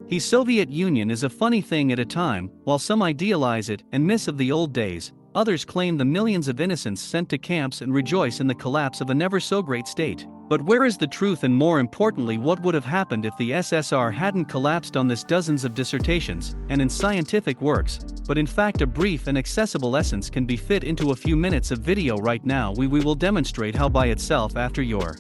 The Soviet Union is a funny thing at a time. While some idealize it and miss of the old days, others claim the millions of innocents sent to camps and rejoice in the collapse of a never-so-great state. But where is the truth, and more importantly, what would have happened if the USSR hadn't collapsed? On this, dozens of dissertations, and in scientific works, but in fact a brief and accessible essence can be fit into a few minutes of video right now. We will demonstrate how by itself after your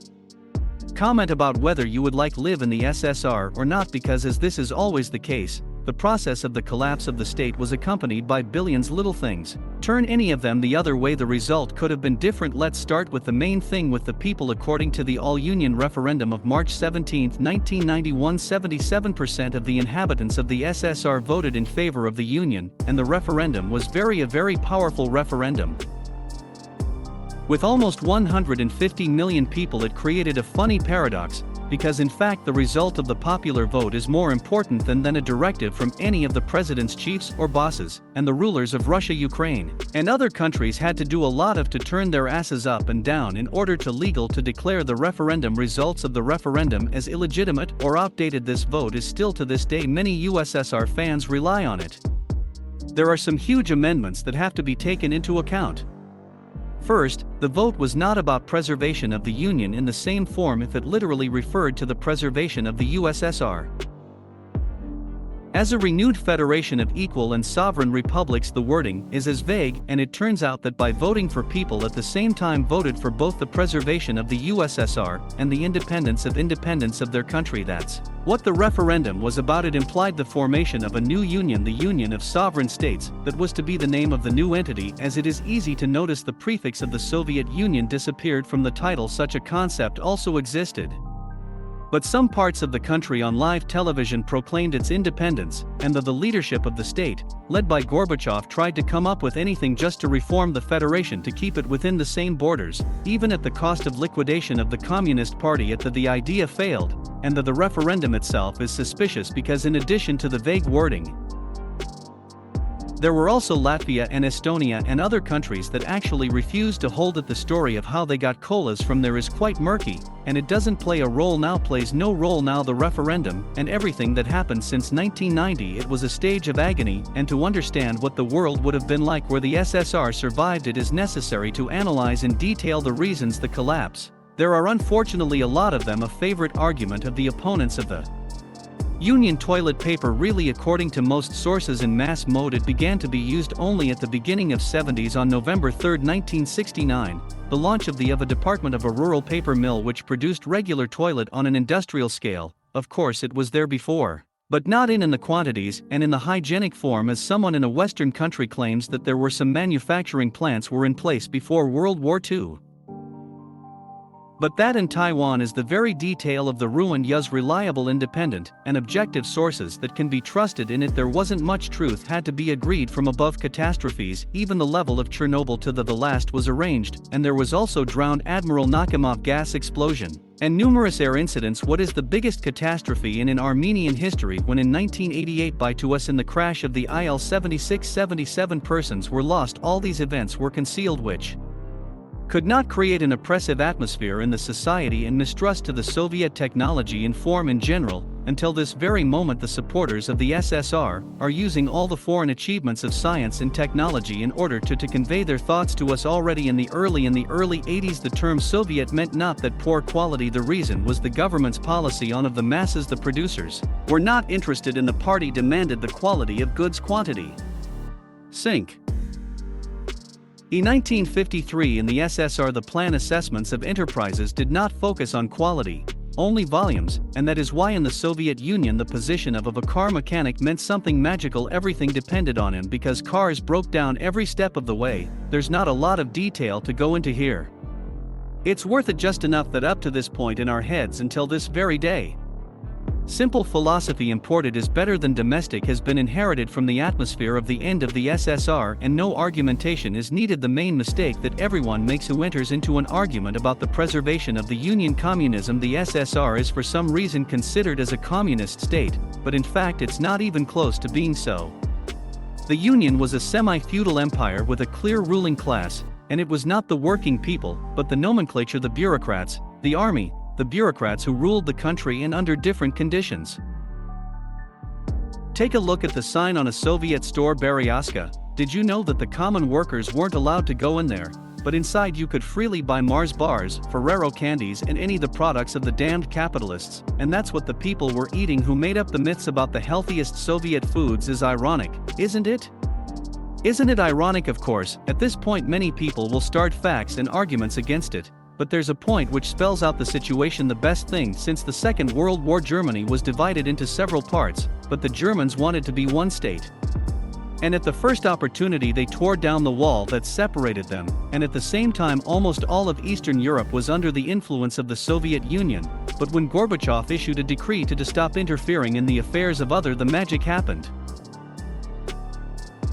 comment about whether you would live in the USSR or not, because as this is always the case, the process of the collapse of the state was accompanied by billions little things. Turn any of them the other way, the result could have been different. Let's start with the main thing, with the people. According to the all-union referendum of March 17, 1991, 77% of the inhabitants of the USSR voted in favor of the Union, and the referendum was a very powerful referendum. With almost 150 million people, it created a funny paradox, because in fact the result of the popular vote is more important than a directive from any of the president's chiefs or bosses, and the rulers of Russia, Ukraine, and other countries had to do a lot to turn their asses up and down in order to declare the referendum results of the referendum as illegitimate or outdated. This vote is still to this day, many USSR fans rely on it. There are some huge amendments that have to be taken into account. First, the vote was not about preservation of the Union in the same form if it literally referred to the preservation of the USSR. As a renewed federation of equal and sovereign republics, the wording is as vague, and it turns out that by voting for people at the same time voted for both the preservation of the USSR and the independence of their country. That's what the referendum was about. It implied the formation of a new union, the Union of Sovereign States, that was to be the name of the new entity. As it is easy to notice, the prefix of the Soviet Union disappeared from the title. Such a concept also existed, but some parts of the country on live television proclaimed its independence, and the leadership of the state, led by Gorbachev, tried to come up with anything just to reform the federation to keep it within the same borders, even at the cost of liquidation of the Communist Party. The idea failed, and the referendum itself is suspicious because in addition to the vague wording, there were also Latvia and Estonia and other countries that actually refused to hold it. The story of how they got colas from there is quite murky, and it doesn't play a role now, plays no role now. The referendum, and everything that happened since 1990, it was a stage of agony, and to understand what the world would have been like where the USSR survived, it is necessary to analyze in detail the reasons the collapse. There are unfortunately a lot of them. A favorite argument of the opponents of the Union: toilet paper. Really, according to most sources, in mass mode it began to be used only at the beginning of 70s. On November 3, 1969, the launch of a department of a rural paper mill which produced regular toilet on an industrial scale. Of course it was there before, but not in the quantities and in the hygienic form as someone in a Western country claims that there were. Some manufacturing plants were in place before World War II. But that in Taiwan is the very detail of the ruined USSR. Reliable, independent, and objective sources that can be trusted in it. There wasn't much truth had to be agreed from above. Catastrophes, even the level of Chernobyl to the last was arranged, and there was also drowned Admiral Nakhimov gas explosion, and numerous air incidents. What is the biggest catastrophe in Armenian history when in 1988 by to us in the crash of the IL-76, 77 persons were lost. All these events were concealed, which could not create an oppressive atmosphere in the society and mistrust to the Soviet technology in form in general. Until this very moment, the supporters of the USSR are using all the foreign achievements of science and technology in order to convey their thoughts to us. Already in the early 80s, the term Soviet meant not that poor quality. The reason was the government's policy on of the masses. The producers were not interested in the party demanded the quality of goods, quantity sink. In 1953 in the USSR, the plan assessments of enterprises did not focus on quality, only volumes, and that is why in the Soviet Union the position of a car mechanic meant something magical. Everything depended on him because cars broke down every step of the way. There's not a lot of detail to go into here. It's worth it just enough that up to this point in our heads until this very day, simple philosophy imported is better than domestic has been inherited from the atmosphere of the end of the USSR, and no argumentation is needed. The main mistake that everyone makes who enters into an argument about the preservation of the Union: communism. The USSR is for some reason considered as a communist state, but in fact it's not even close to being so. The Union was a semi-feudal empire with a clear ruling class, and it was not the working people, but the nomenclature, the bureaucrats, the army, the bureaucrats who ruled the country and under different conditions. Take a look at the sign on a Soviet store Berezka. Did you know that the common workers weren't allowed to go in there, but inside you could freely buy Mars bars, Ferrero candies and any of the products of the damned capitalists, and that's what the people were eating who made up the myths about the healthiest Soviet foods. Is ironic, isn't it? Isn't it ironic? Of course, at this point many people will start facts and arguments against it, but there's a point which spells out the situation the best thing since the Second World War. Germany was divided into several parts, but the Germans wanted to be one state. And at the first opportunity they tore down the wall that separated them, and at the same time almost all of Eastern Europe was under the influence of the Soviet Union. But when Gorbachev issued a decree to stop interfering in the affairs of others, the magic happened.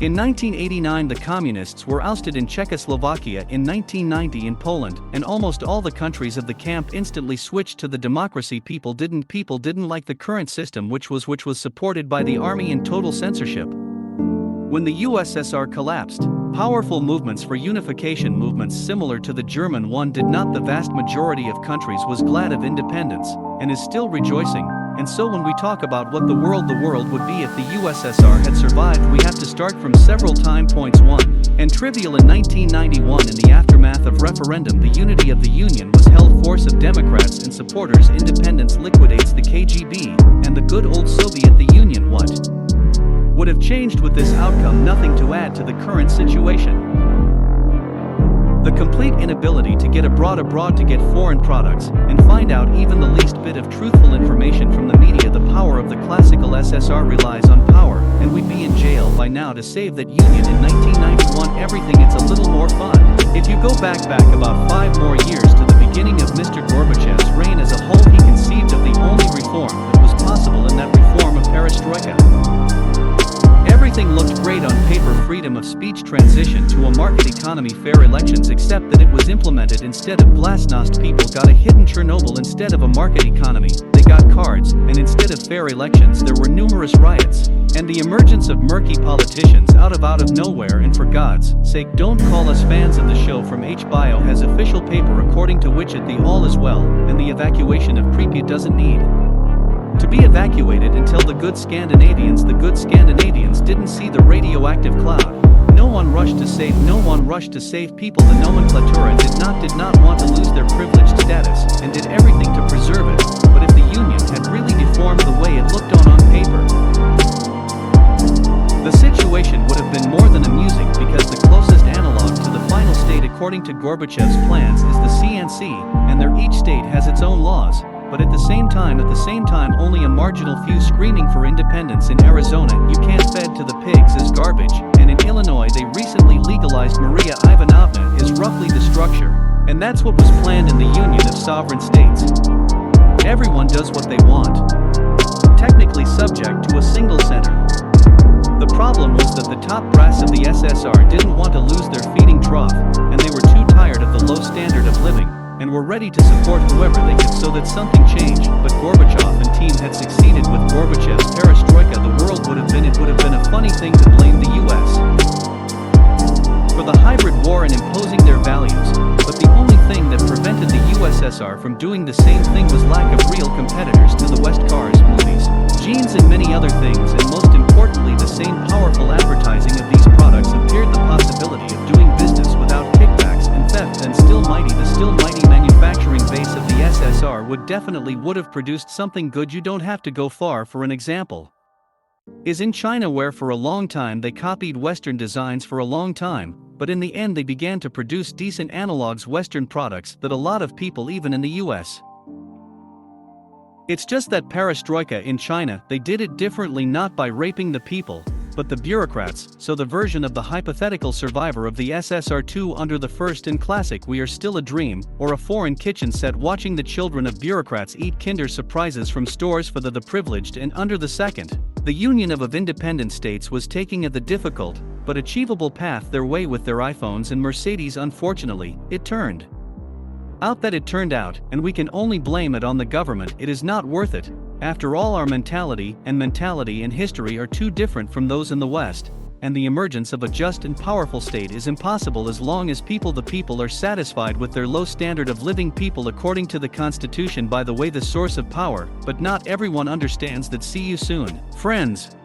In 1989 the communists were ousted in Czechoslovakia, in 1990 in Poland, and almost all the countries of the camp instantly switched to the democracy. People didn't like the current system which was supported by the army and total censorship. When the USSR collapsed, powerful movements for unification, movements similar to the German one, did not. The vast majority of countries was glad of independence, and is still rejoicing. And so when we talk about what the world would be if the USSR had survived, we have to start from several time points. 1. And trivial. In 1991, in the aftermath of referendum, the unity of the Union was held. Force of Democrats and supporters. Independence liquidates the KGB, and the good old Soviet the Union. What would have changed with this outcome? Nothing to add to the current situation. The complete inability to get abroad to get foreign products, and find out even the least bit of truthful information from the media. The power of the classical SSR relies on power, and we'd be in jail by now to save that union. In 1991 everything it's a little more fun. If you go back about 5 more years to the beginning of Mr. Gorbachev's reign as a whole, he conceived of the only reform that was possible, and that reform of perestroika. Everything looked great on paper: freedom of speech, transition to a market economy, fair elections, except that it was implemented instead of glasnost. People got a hidden Chernobyl. Instead of a market economy, they got cards, and instead of fair elections there were numerous riots, and the emergence of murky politicians out of nowhere. And for God's sake, don't call us fans of the show. From HBO has official paper according to which the all is well, and the evacuation of Pripyat doesn't need to be evacuated until the good Scandinavians didn't see the radioactive cloud. No one rushed to save people. The nomenclatura did not want to lose their privileged status, and did everything to preserve it. But if the Union had really deformed the way it looked on paper, the situation would have been more than amusing, because the closest analog to the final state according to Gorbachev's plans is the CNC, and each state has its own laws. But at the same time only a marginal few screaming for independence. In Arizona you can't fed to the pigs as garbage, and in Illinois they recently legalized Maria Ivanovna. Is roughly the structure, and that's what was planned in the Union of Sovereign States. Everyone does what they want, technically subject to a single center. The problem was that the top brass of the SSR didn't want to lose their feeding trough, and they were too tired of the low standard of living, and were ready to support whoever they could so that something changed. But Gorbachev and team had succeeded. With Gorbachev's perestroika the world would have been a funny thing to blame the US for the hybrid war and imposing their values, but the only thing that prevented the USSR from doing the same thing was lack of real competitors to the West: cars, movies, jeans and many other things, and most importantly the same powerful advertising of these products impaired the possibility of doing business without kickbacks and theft. And the still mighty manufacturing base of the SSR would have produced something good. You don't have to go far for an example. Is in China, where for a long time they copied Western designs for a long time, but in the end they began to produce decent analogs, Western products that a lot of people even in the US. It's just that perestroika in China, they did it differently, not by raping the people, but the bureaucrats. So the version of the hypothetical survivor of the SSR2 under the first and classic We Are Still a Dream, or a foreign kitchen set watching the children of bureaucrats eat Kinder Surprises from stores for the privileged. And under the second, the Union of Independent States was taking the difficult, but achievable path their way with their iPhones and Mercedes. Unfortunately, it turned out, and we can only blame it on the government. It is not worth it. After all, our mentality and history are too different from those in the West, and the emergence of a just and powerful state is impossible as long as the people are satisfied with their low standard of living. People according to the Constitution, by the way, the source of power, but not everyone understands that. See you soon, friends.